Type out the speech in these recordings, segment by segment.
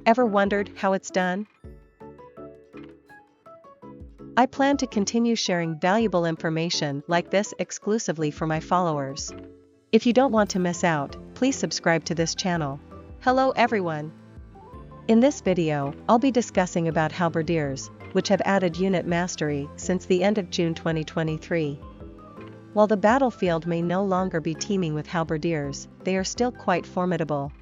Ever wondered how it's done? I plan to continue sharing valuable information like this exclusively for my followers. If you don't want to miss out, please subscribe to this channel. Hello everyone! In this video, I'll be discussing about Halberdiers, which have added unit mastery since the end of June 2023. While the battlefield may no longer be teeming with Halberdiers, they are still quite formidable.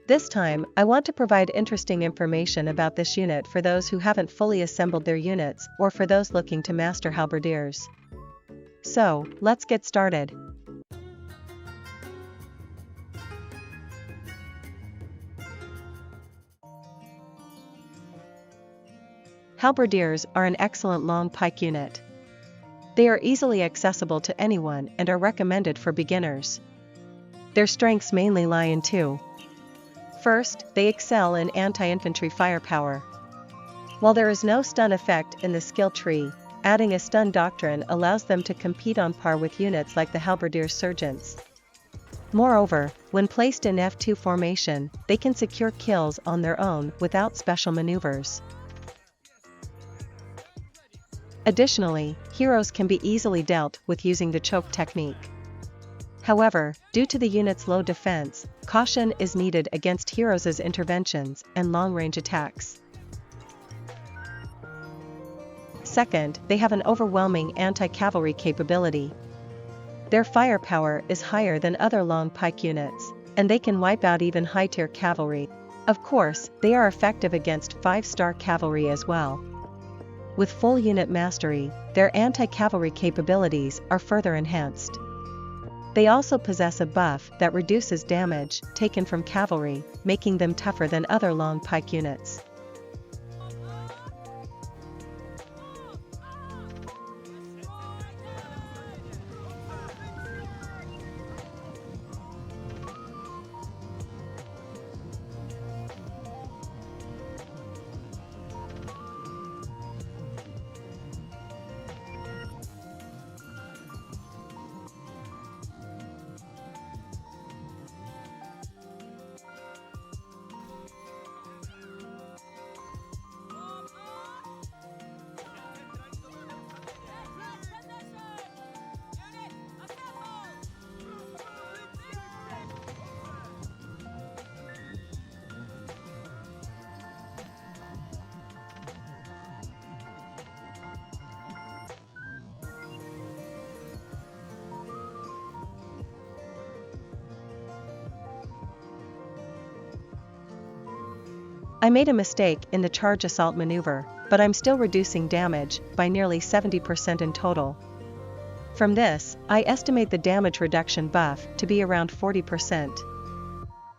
This time, I want to provide interesting information about this unit for those who haven't fully assembled their units or for those looking to master Halberdiers. So, let's get started. Halberdiers are an excellent long pike unit. They are easily accessible to anyone and are recommended for beginners. Their strengths mainly lie in two. First, they excel in anti-infantry firepower. While there is no stun effect in the skill tree, adding a stun doctrine allows them to compete on par with units like the Halberdiers Sergeants. Moreover, when placed in F2 formation, they can secure kills on their own without special maneuvers. Additionally, heroes can be easily dealt with using the choke technique. However, due to the unit's low defense, caution is needed against heroes' interventions and long-range attacks. Second, they have an overwhelming anti-cavalry capability. Their firepower is higher than other long pike units, and they can wipe out even high-tier cavalry. Of course, they are effective against 5-star cavalry as well. With full unit mastery, their anti-cavalry capabilities are further enhanced. They also possess a buff that reduces damage taken from cavalry, making them tougher than other long pike units. I made a mistake in the charge assault maneuver, but I'm still reducing damage by nearly 70% in total. From this, I estimate the damage reduction buff to be around 40%.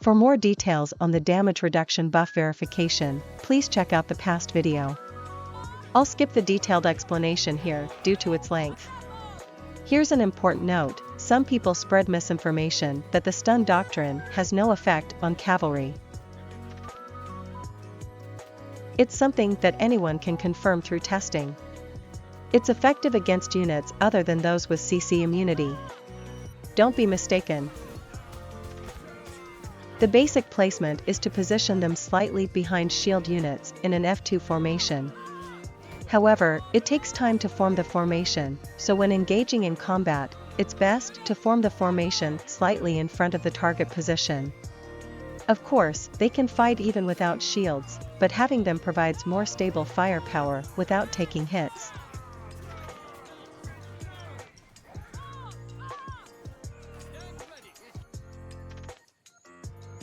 For more details on the damage reduction buff verification, please check out the past video. I'll skip the detailed explanation here due to its length. Here's an important note: some people spread misinformation that the stun doctrine has no effect on cavalry. It's something that anyone can confirm through testing. It's effective against units other than those with CC immunity. Don't be mistaken. The basic placement is to position them slightly behind shield units in an F2 formation. However, it takes time to form the formation, so when engaging in combat, it's best to form the formation slightly in front of the target position. Of course, they can fight even without shields, but having them provides more stable firepower without taking hits.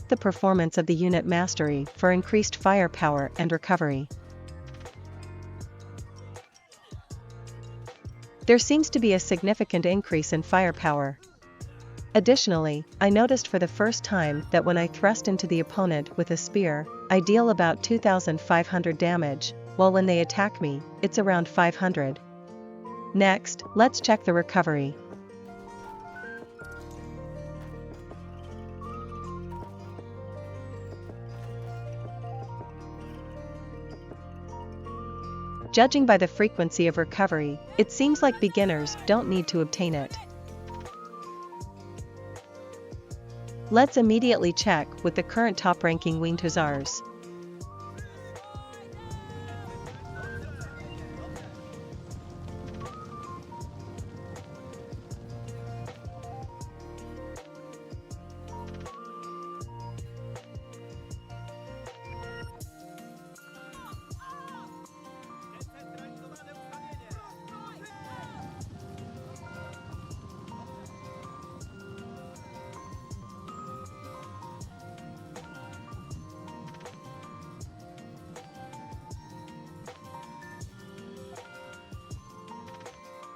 The performance of the unit mastery for increased firepower and recovery. There seems to be a significant increase in firepower. Additionally, I noticed for the first time that when I thrust into the opponent with a spear, I deal about 2,500 damage, while when they attack me, it's around 500. Next, let's check the recovery. Judging by the frequency of recovery, it seems like beginners don't need to obtain it. Let's immediately check with the current top-ranking winged hussars.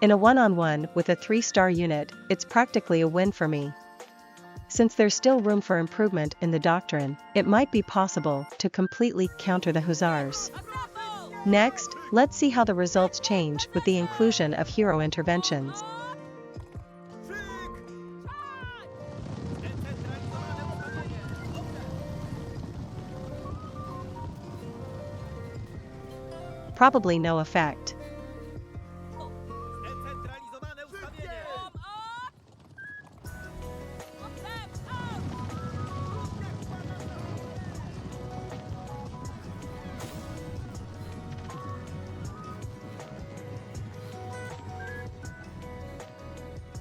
In a one-on-one with a 3-star unit, it's practically a win for me. Since there's still room for improvement in the doctrine, it might be possible to completely counter the Hussars. Next, let's see how the results change with the inclusion of hero interventions. Probably no effect.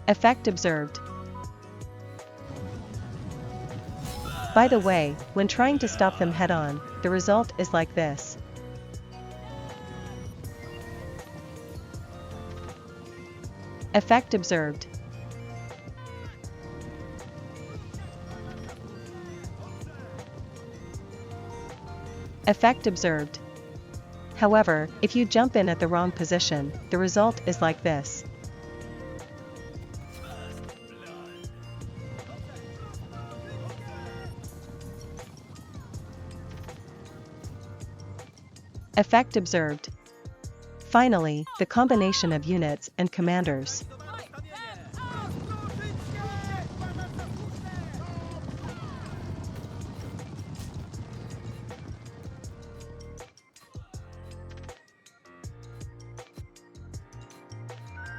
Effect observed. By the way, when trying to stop them head-on, the result is like this. Effect observed. Effect observed. However, if you jump in at the wrong position, the result is like this. Effect observed. Finally, the combination of units and commanders.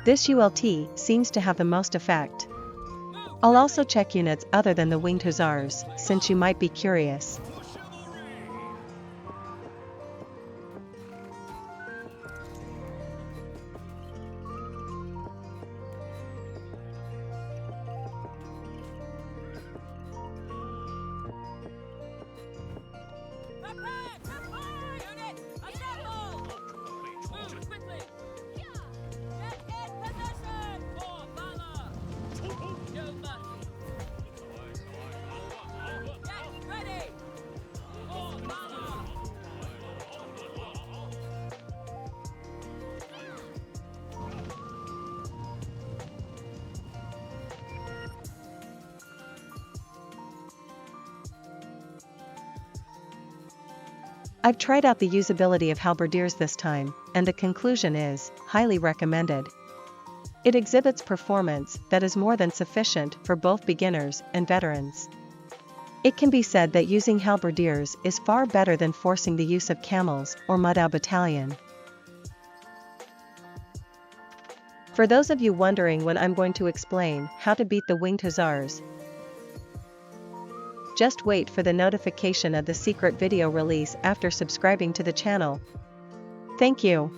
This ULT seems to have the most effect. I'll also check units other than the Winged Hussars, since you might be curious. I've tried out the usability of Halberdiers this time, and the conclusion is, highly recommended. It exhibits performance that is more than sufficient for both beginners and veterans. It can be said that using Halberdiers is far better than forcing the use of camels or Mudau Battalion. For those of you wondering when I'm going to explain how to beat the Winged Hussars, just wait for the notification of the secret video release after subscribing to the channel. Thank you.